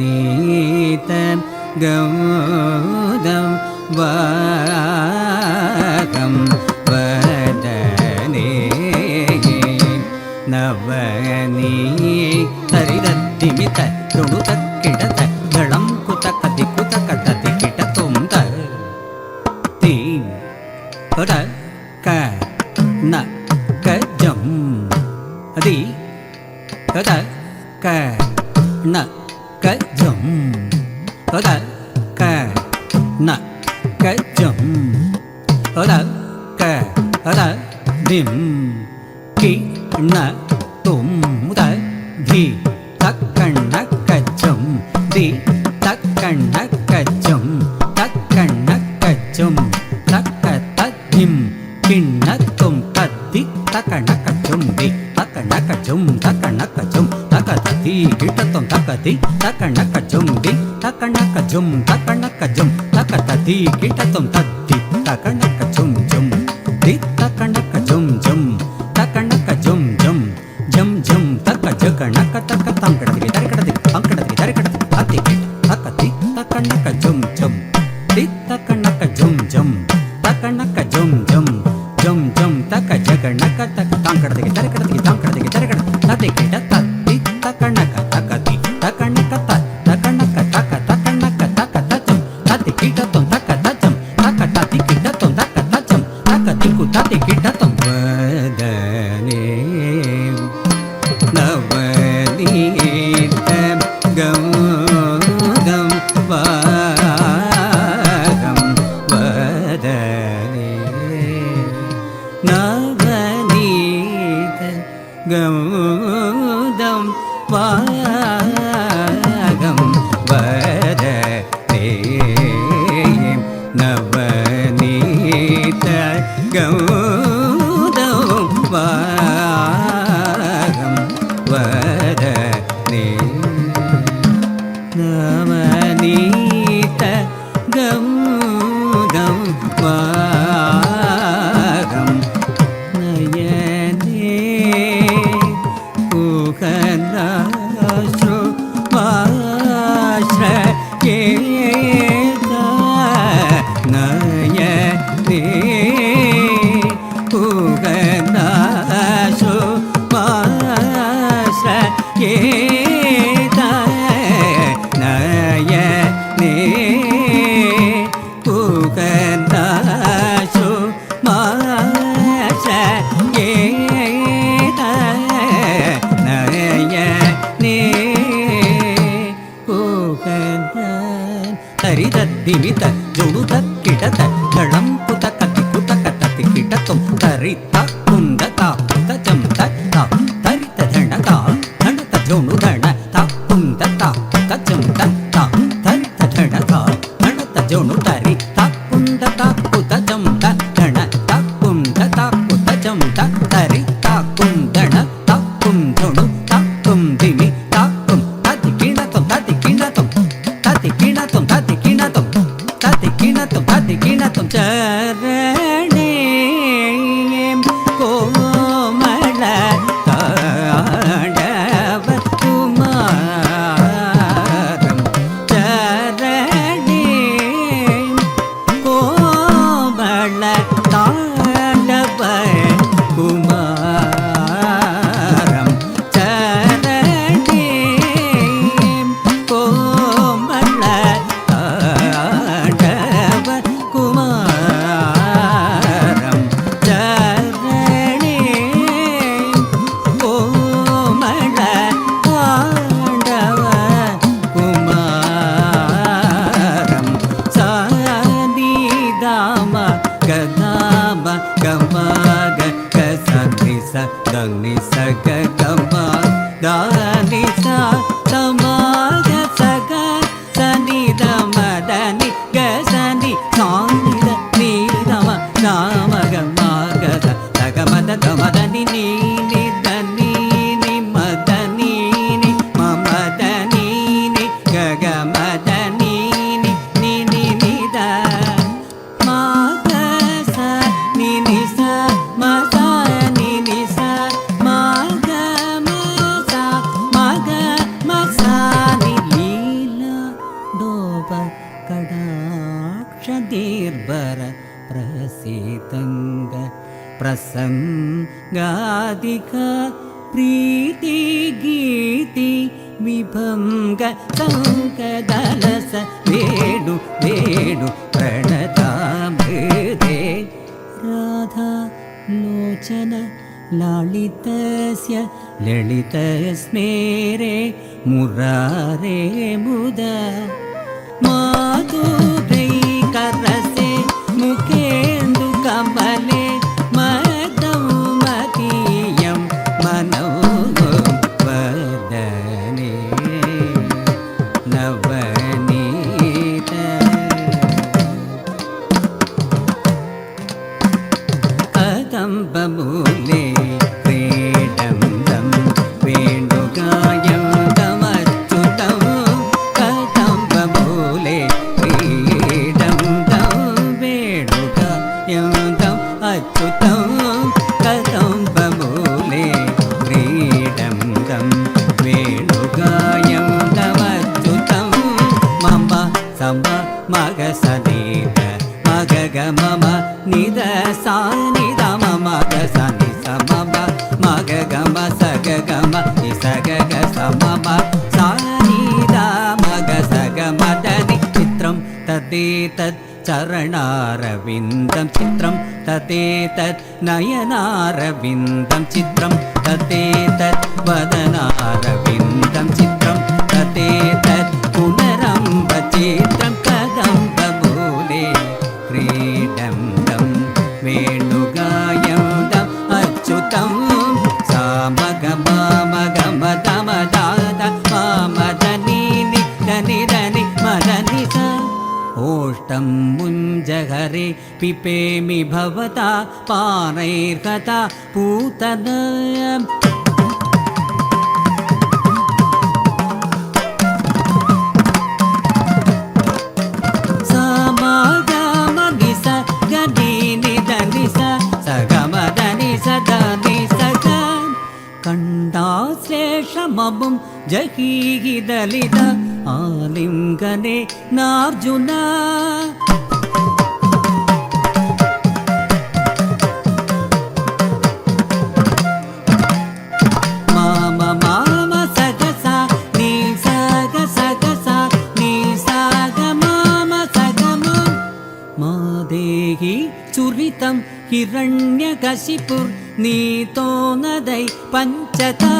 நவநீதன் கௌதம் வாகம் வதனே நவநீ தரிதத்திமித துணுத கிடத தளம் குத கதி குத கததி கிடத்தும் த தீ கட க ந கஜம் அதி கத க ந கஜம் கத க ந கஜம் கத க கத திம் கி ந தும் முத தி தக்கண்ண கஜம் தி தக்கண்ண கஜம் தக்கண்ண கஜம் தக்க தத்திம் கிண்ண தும் தத்தி தக்கண்ண கஜம் தி தக்கண்ண கஜம் தக்கண்ண கஜம் தக்க தத்தி கிட்டத்தும் தக்கதி தக்கண்ண கஜம் தி தக்கண்ண கஜம் தக்கண்ண கஜம் தக்க தத்தி கிட்டத்தும் தத்தி தக்கண்ண கஜம் ஜம் தி தக்கண்ண கஜம் ஜம் தக்கண்ண கஜம் ஜம் ஜம் ஜம் தக்க ஜகண்ண தக்க தம் கடதி தரக்கடதி அங்கடதி தரக்கடதி அத்தி தக்கதி தக்கண்ண கஜம் ஜம் தி தக்கண்ண கஜம் ஜம் தக்கண்ண கஜம் ஜம் ஜம் ஜம் தக்க ஜகண்ண தக்க தம் கடதி தரக்கடதி தம் கடதி தரக்கடதி தத்தி கிட்ட தத்தி தக்கண்ண தக்கதி தக்கண்ண தக்க தக்கண்ண தக்க தக்கண்ண தக்க தச்சம் தத்தி கிட்டத்தும் தக்க தச்சம் தக்க தத்தி கிட்டத்தும் தக்க தச்சம் தக்க திக்கு தத்தி கிட்டத்தும் வதனே நவநீதம் கௌதம் வாகம் வதனே நவநீதம் கௌதம் வாகம் வதனே நவநீத கௌதம் வாகம் வதனே நவநீத கௌதம் வாகம் நயனே குகநாசோ வாஸ்ரயேத நயனே குகநாசோ வாஸ்ரயேத நயனே குகநாசோ வாஸ்ரயேத நயனே குகநான் தரிதத்திமித ஜுணுத கிடத தளம் குத கத்தி குத கத்தத்தி கிடத்தும் தரித்த குந்த தாப்புத ஜம் தத்தா தரித்த தணதா தணத ஜுணு தண தாப்புந்த தாப்புத ஜம் தத்தா தரித்த தணதா தணத ஜுணு தரி தாப்புந்த தாப்புத ஜம் தண தாப்புந்த தாப்புத ஜம் தரி தாக்குந்தண தாக்கும் ஜுணு தாக்கும் திமி தாக்கும் தத்தி கிணத்தும் தத்தி கிணத்தும் தத்தி கிணத்தும் தத்தி கிணத்தும் தத்தி கிணத்தும் தத்தி கிணத்தும் சரணே கோமள தாண்டவ குமார निर्भर प्रसीतंग प्रसंगादिका प्रीति गीति विभंग संकदलस वेणु वेणु प्रणतामृते राधा लोचन लालितस्य ललितस्मेरे मुरारे मुदा माधुरैकरसे मुखेन्दु कमले मदं मदीयं मनौ वदने नवनीत कदम्बमूले क्रीडन्तं वेणुगायं तमच्युतं कदम्बमूले क्रीडन्तं वेणुगायं तम् अच्युतं कदम्बमूले क्रीडन्तं वेणुगायं तमच्युतं मम सम मगसनीत मगग मम निद सा निद मम गस नि स मम मगग म सग गम नि सग ग स मम सा निद मग सग मदनि चित्रं तदेतत् चरणारविन्दं चित्रं तदेतत् नयनारविन्दं चित्रं तदेतत् वदनारविन्दं चित्रं तदेतत् पुनरम्बचित्रं कदम्बमूले क्रीडन्तं वेणुगायन्दम् अच्युतं सामगममगमदमदाद मामदनीनि दनिदनि मदनि स ओष्टं मुञ्जहरे पिपेमि भवता पानैर्हता पूतना कंडाश्लेषममुं जहीहि दलित आलिङ्गने नार्जुन माम माम सगसा नी सग सगसा नी सग माम सगम मादेहि चुरितं हिरण्यकशिपुर्नीतो नदै पञ्चता